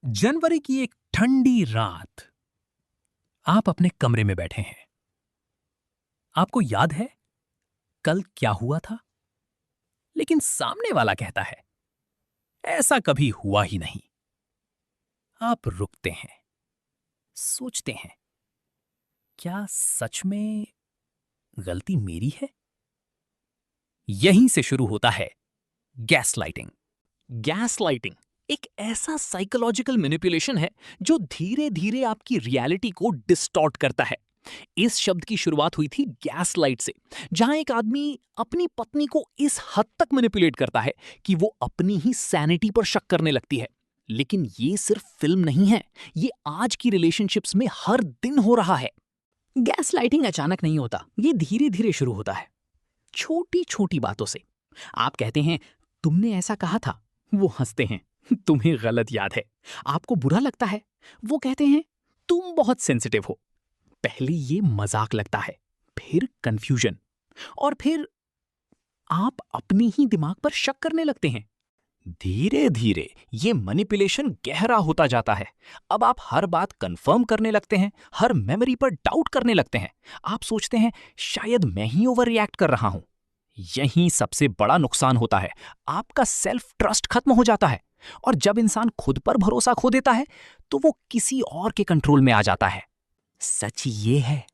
जनवरी की एक ठंडी रात, आप अपने कमरे में बैठे हैं। आपको याद है कल क्या हुआ था? लेकिन सामने वाला कहता है, ऐसा कभी हुआ ही नहीं। आप रुकते हैं, सोचते हैं, क्या सच में गलती मेरी है? यहीं से शुरू होता है गैसलाइटिंग। गैसलाइटिंग एक ऐसा साइकोलॉजिकल मैनिपुलेशन है जो धीरे धीरे आपकी रियलिटी को डिस्टॉर्ट करता है। इस शब्द की शुरुआत हुई थी गैसलाइट से, जहां एक आदमी अपनी पत्नी को इस हद तक मैनिपुलेट करता है कि वो अपनी ही सैनिटी पर शक करने लगती है। लेकिन ये सिर्फ फिल्म नहीं है, ये आज की रिलेशनशिप्स में हर दिन हो रहा है। गैसलाइटिंग अचानक नहीं होता, ये धीरे धीरे शुरू होता है, छोटी छोटी बातों से। आप कहते हैं, तुमने ऐसा कहा था। वो हंसते हैं, तुम्हें गलत याद है। आपको बुरा लगता है। वो कहते हैं, तुम बहुत सेंसिटिव हो। पहले ये मजाक लगता है, फिर कंफ्यूजन, और फिर आप अपनी ही दिमाग पर शक करने लगते हैं। धीरे धीरे ये मैनिपुलेशन गहरा होता जाता है। अब आप हर बात कंफर्म करने लगते हैं, हर मेमोरी पर डाउट करने लगते हैं। आप सोचते हैं, शायद मैं ही ओवर रिएक्ट कर रहा हूं। यहीं सबसे बड़ा नुकसान होता है, आपका सेल्फ ट्रस्ट खत्म हो जाता है। और जब इंसान खुद पर भरोसा खो देता है, तो वो किसी और के कंट्रोल में आ जाता है। सच ये है,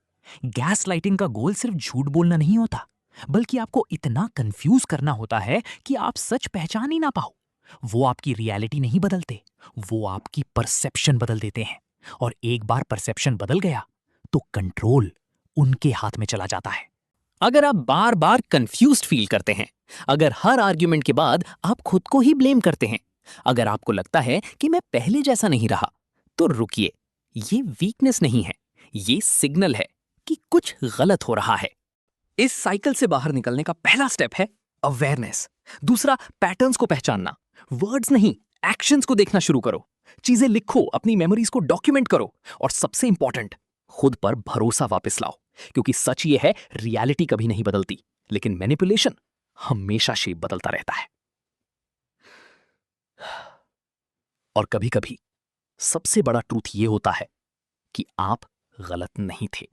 गैस लाइटिंग का गोल सिर्फ झूठ बोलना नहीं होता, बल्कि आपको इतना कंफ्यूज करना होता है कि आप सच पहचान ही ना पाओ। वो आपकी रियलिटी नहीं बदलते, वो आपकी परसेप्शन बदल देते हैं। और एक बार परसेप्शन बदल गया, तो कंट्रोल उनके हाथ में चला जाता है। अगर आप बार बार कंफ्यूज्ड फील करते हैं, अगर हर आर्ग्यूमेंट के बाद आप खुद को ही ब्लेम करते हैं, अगर आपको लगता है कि मैं पहले जैसा नहीं रहा, तो रुकिए। ये वीकनेस नहीं है, ये सिग्नल है कि कुछ गलत हो रहा है। इस साइकिल से बाहर निकलने का पहला स्टेप है अवेयरनेस। दूसरा, पैटर्न्स को पहचानना। वर्ड्स नहीं, एक्शंस को देखना शुरू करो। चीजें लिखो, अपनी मेमोरीज को डॉक्यूमेंट करो। और सबसे इंपॉर्टेंट, खुद पर भरोसा वापस लाओ। क्योंकि सच ये है, रियलिटी कभी नहीं बदलती, लेकिन मैनिपुलेशन हमेशा शेप बदलता रहता है। और कभी कभी सबसे बड़ा ट्रूथ ये होता है कि आप गलत नहीं थे।